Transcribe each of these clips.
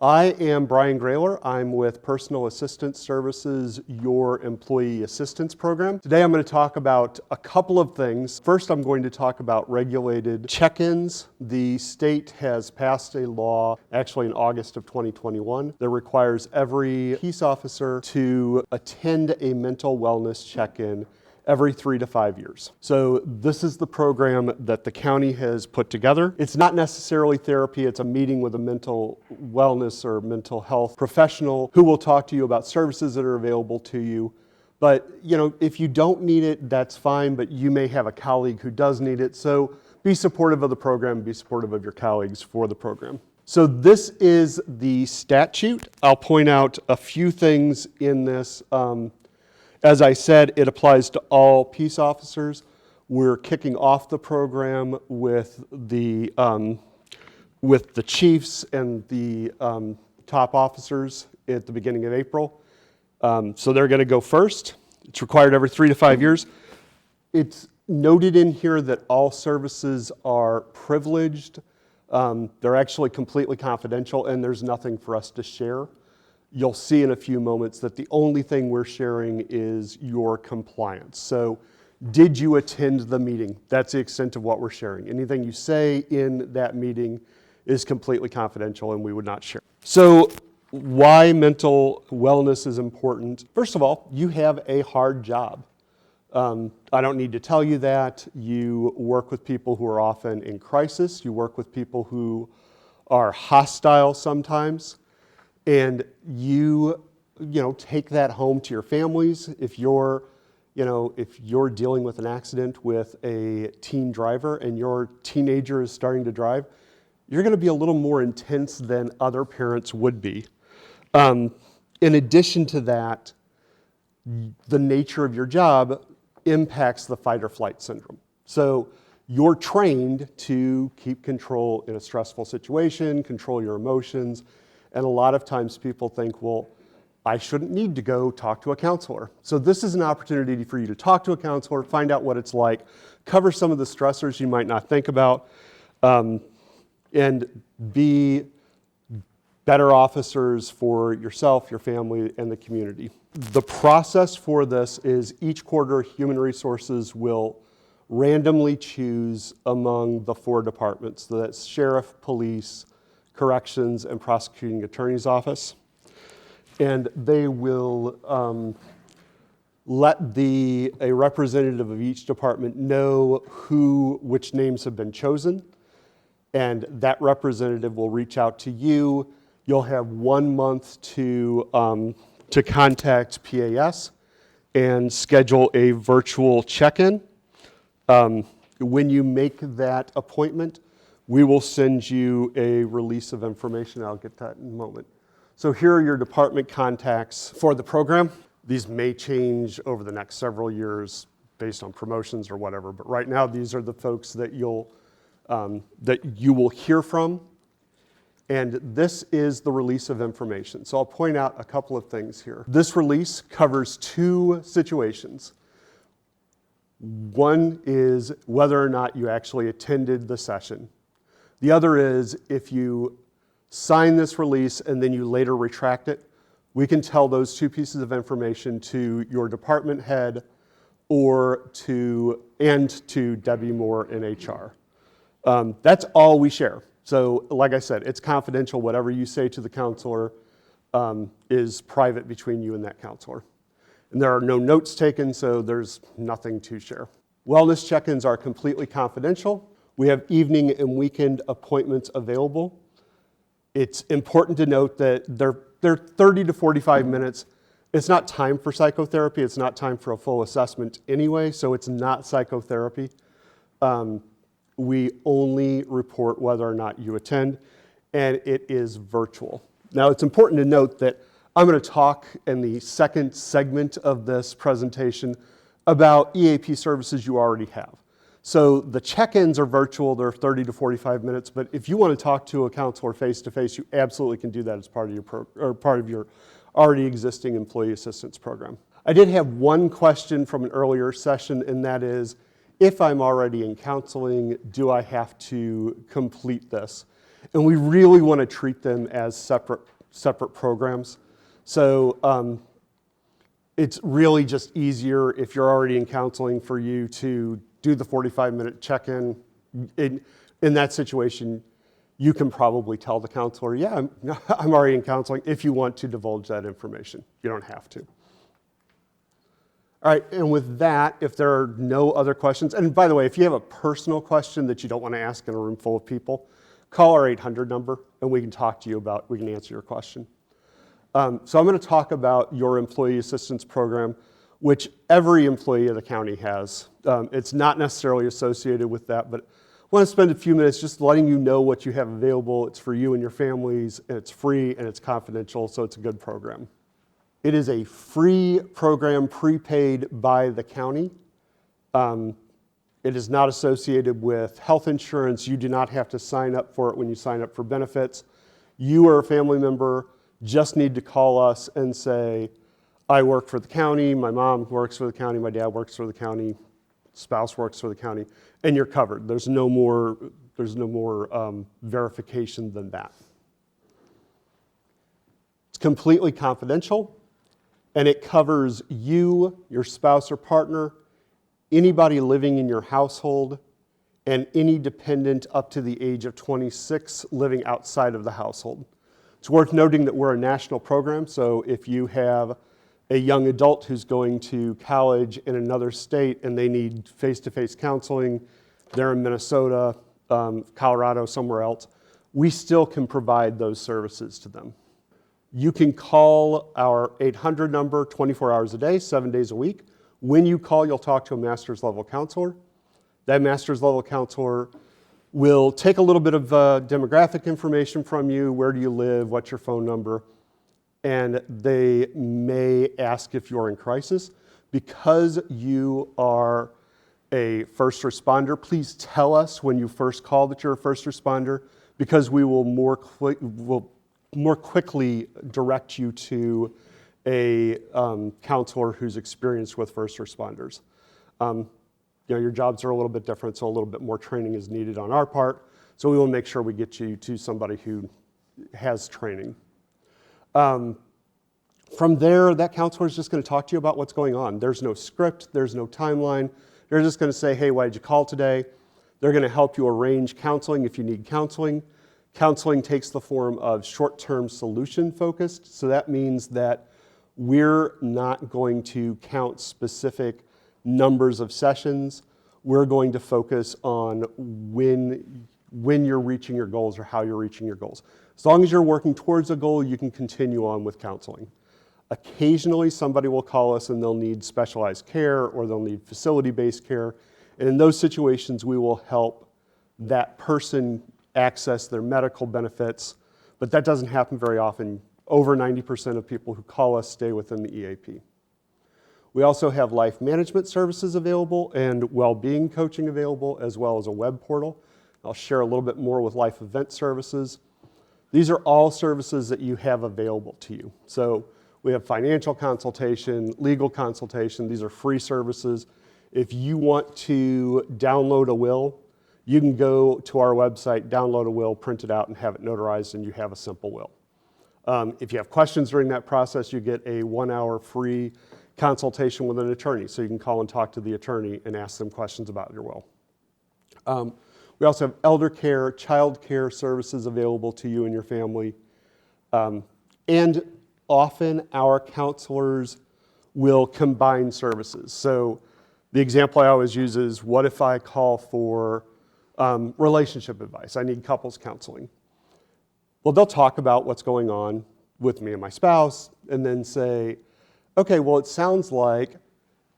I am Brian Grayler. I'm with Personal Assistance Services, your employee assistance program. Today I'm going to talk about a couple of things. First, I'm going to talk about regulated check-ins. The state has passed a law, actually in August of 2021, that requires every peace officer to attend a mental wellness check-in every 3 to 5 years. So this is the program that the county has put together. It's not necessarily therapy, it's a meeting with a mental wellness or mental health professional who will talk to you about services that are available to you. But if you don't need it, that's fine, but you may have a colleague who does need it. So be supportive of the program, be supportive of your colleagues for the program. So this is the statute. I'll point out a few things in this. As I said, it applies to all peace officers. We're kicking off the program with the chiefs and the top officers at the beginning of April. So they're going to go first. It's required every 3 to 5 years. It's noted in here that all services are privileged. They're actually completely confidential, and there's nothing for us to share. You'll see in a few moments that the only thing we're sharing is your compliance. So did you attend the meeting? That's the extent of what we're sharing. Anything you say in that meeting is completely confidential and we would not share. So why mental wellness is important? First of all, you have a hard job. I don't need to tell you that. You work with people who are often in crisis. You work with people who are hostile sometimes. And you take that home to your families. If you're dealing with an accident with a teen driver and your teenager is starting to drive, you're going to be a little more intense than other parents would be. In addition to that, the nature of your job impacts the fight or flight syndrome. So you're trained to keep control in a stressful situation, control your emotions. And a lot of times people think, well, I shouldn't need to go talk to a counselor. So this is an opportunity for you to talk to a counselor, find out what it's like, cover some of the stressors you might not think about, and be better officers for yourself, your family, and the community. The process for this is each quarter, Human Resources will randomly choose among the 4 departments. So that's sheriff, police, corrections, and prosecuting attorney's office. And they will let a representative of each department know which names have been chosen. And that representative will reach out to you. You'll have 1 month to contact PAS and schedule a virtual check-in. When you make that appointment, we will send you a release of information. I'll get that in a moment. So here are your department contacts for the program. These may change over the next several years based on promotions or whatever, but right now these are the folks that you will hear from. And this is the release of information. So I'll point out a couple of things here. This release covers 2 situations. One is whether or not you actually attended the session. The other is if you sign this release and then you later retract it, we can tell those 2 pieces of information to your department head or to Debbie Moore in HR. That's all we share. So like I said, it's confidential. Whatever you say to the counselor is private between you and that counselor. And there are no notes taken, so there's nothing to share. Wellness check-ins are completely confidential. We have evening and weekend appointments available. It's important to note that they're 30 to 45 minutes. It's not time for psychotherapy. It's not time for a full assessment anyway, so it's not psychotherapy. We only report whether or not you attend, and it is virtual. Now, it's important to note that I'm going to talk in the second segment of this presentation about EAP services you already have. So the check-ins are virtual, they're 30 to 45 minutes, but if you want to talk to a counselor face-to-face, you absolutely can do that as part of your already existing employee assistance program. I did have one question from an earlier session, and that is, if I'm already in counseling, do I have to complete this? And we really want to treat them as separate programs. So it's really just easier if you're already in counseling for you to do the 45-minute check-in. In that situation, you can probably tell the counselor, yeah, I'm already in counseling, if you want to divulge that information. You don't have to. All right, and with that, if there are no other questions, and by the way, if you have a personal question that you don't want to ask in a room full of people, call our 800 number and we can talk to you about, we can answer your question. So I'm going to talk about your employee assistance program, which every employee of the county has. It's not necessarily associated with that, but I want to spend a few minutes just letting you know what you have available. It's for you and your families, and it's free and it's confidential, so it's a good program. It is a free program prepaid by the county. It is not associated with health insurance. You do not have to sign up for it when you sign up for benefits. You or a family member just need to call us and say, I work for the county, my mom works for the county, my dad works for the county, spouse works for the county, and you're covered. There's no more verification than that. It's completely confidential, and it covers you, your spouse or partner, anybody living in your household, and any dependent up to the age of 26 living outside of the household. It's worth noting that we're a national program, so if you have a young adult who's going to college in another state and they need face-to-face counseling, they're in Minnesota, Colorado, somewhere else, we still can provide those services to them. You can call our 800 number 24 hours a day, 7 days a week. When you call, you'll talk to a master's level counselor. That master's level counselor will take a little bit of demographic information from you. Where do you live? What's your phone number? And they may ask if you're in crisis. Because you are a first responder, please tell us when you first call that you're a first responder, because we will more quickly direct you to a counselor who's experienced with first responders. Your jobs are a little bit different, so a little bit more training is needed on our part. So we will make sure we get you to somebody who has training. From there, that counselor is just going to talk to you about what's going on. There's no script, there's no timeline. They're just going to say, hey, why did you call today? They're going to help you arrange counseling if you need counseling. Counseling takes the form of short-term solution focused. So that means that we're not going to count specific numbers of sessions. We're going to focus on when you're reaching your goals or how you're reaching your goals. As long as you're working towards a goal, you can continue on with counseling. Occasionally, somebody will call us and they'll need specialized care or they'll need facility-based care. And in those situations, we will help that person access their medical benefits. But that doesn't happen very often. Over 90% of people who call us stay within the EAP. We also have life management services available and well-being coaching available, as well as a web portal. I'll share a little bit more with life event services. These are all services that you have available to you. So we have financial consultation, legal consultation. These are free services. If you want to download a will, you can go to our website, download a will, print it out, and have it notarized, and you have a simple will. If you have questions during that process, you get a 1-hour free consultation with an attorney. So you can call and talk to the attorney and ask them questions about your will. We also have elder care, child care services available to you and your family. And often our counselors will combine services. So the example I always use is, what if I call for relationship advice? I need couples counseling. Well, they'll talk about what's going on with me and my spouse and then say, okay, well, it sounds like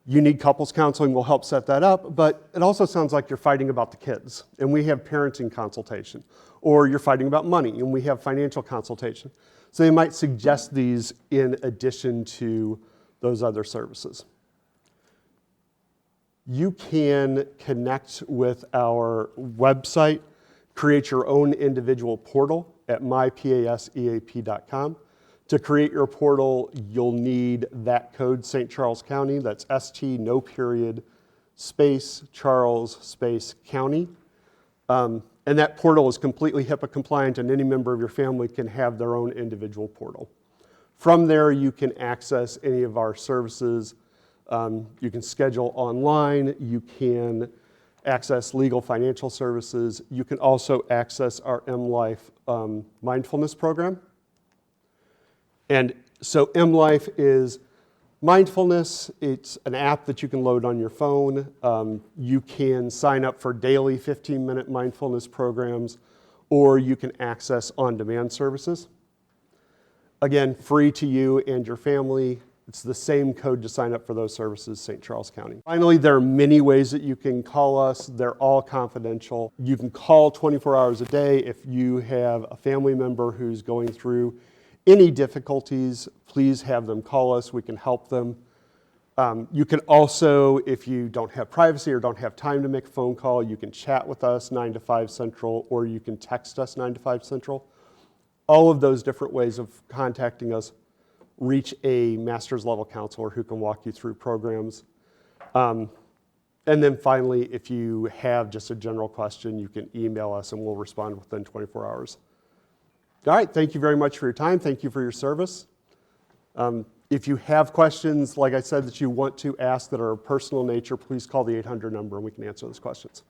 you need couples counseling, we'll help set that up, but it also sounds like you're fighting about the kids, and we have parenting consultation. Or you're fighting about money, and we have financial consultation. So they might suggest these in addition to those other services. You can connect with our website, create your own individual portal at mypaseap.com. To create your portal, you'll need that code, St. Charles County. That's ST, no period, space, Charles, space, county. And that portal is completely HIPAA compliant, and any member of your family can have their own individual portal. From there, you can access any of our services. You can schedule online. You can access legal financial services. You can also access our M-Life mindfulness program. And so M-Life is mindfulness. It's an app that you can load on your phone. You can sign up for daily 15-minute mindfulness programs, or you can access on-demand services. Again, free to you and your family. It's the same code to sign up for those services, St. Charles County. Finally, there are many ways that you can call us. They're all confidential. You can call 24 hours a day. If you have a family member who's going through any difficulties, please have them call us. We can help them. You can also, if you don't have privacy or don't have time to make a phone call, you can chat with us 9 to 5 Central, or you can text us 9 to 5 Central. All of those different ways of contacting us reach a master's level counselor who can walk you through programs. And then finally, if you have just a general question, you can email us and we'll respond within 24 hours. All right, thank you very much for your time. Thank you for your service. If you have questions, like I said, that you want to ask that are of personal nature, please call the 800 number and we can answer those questions.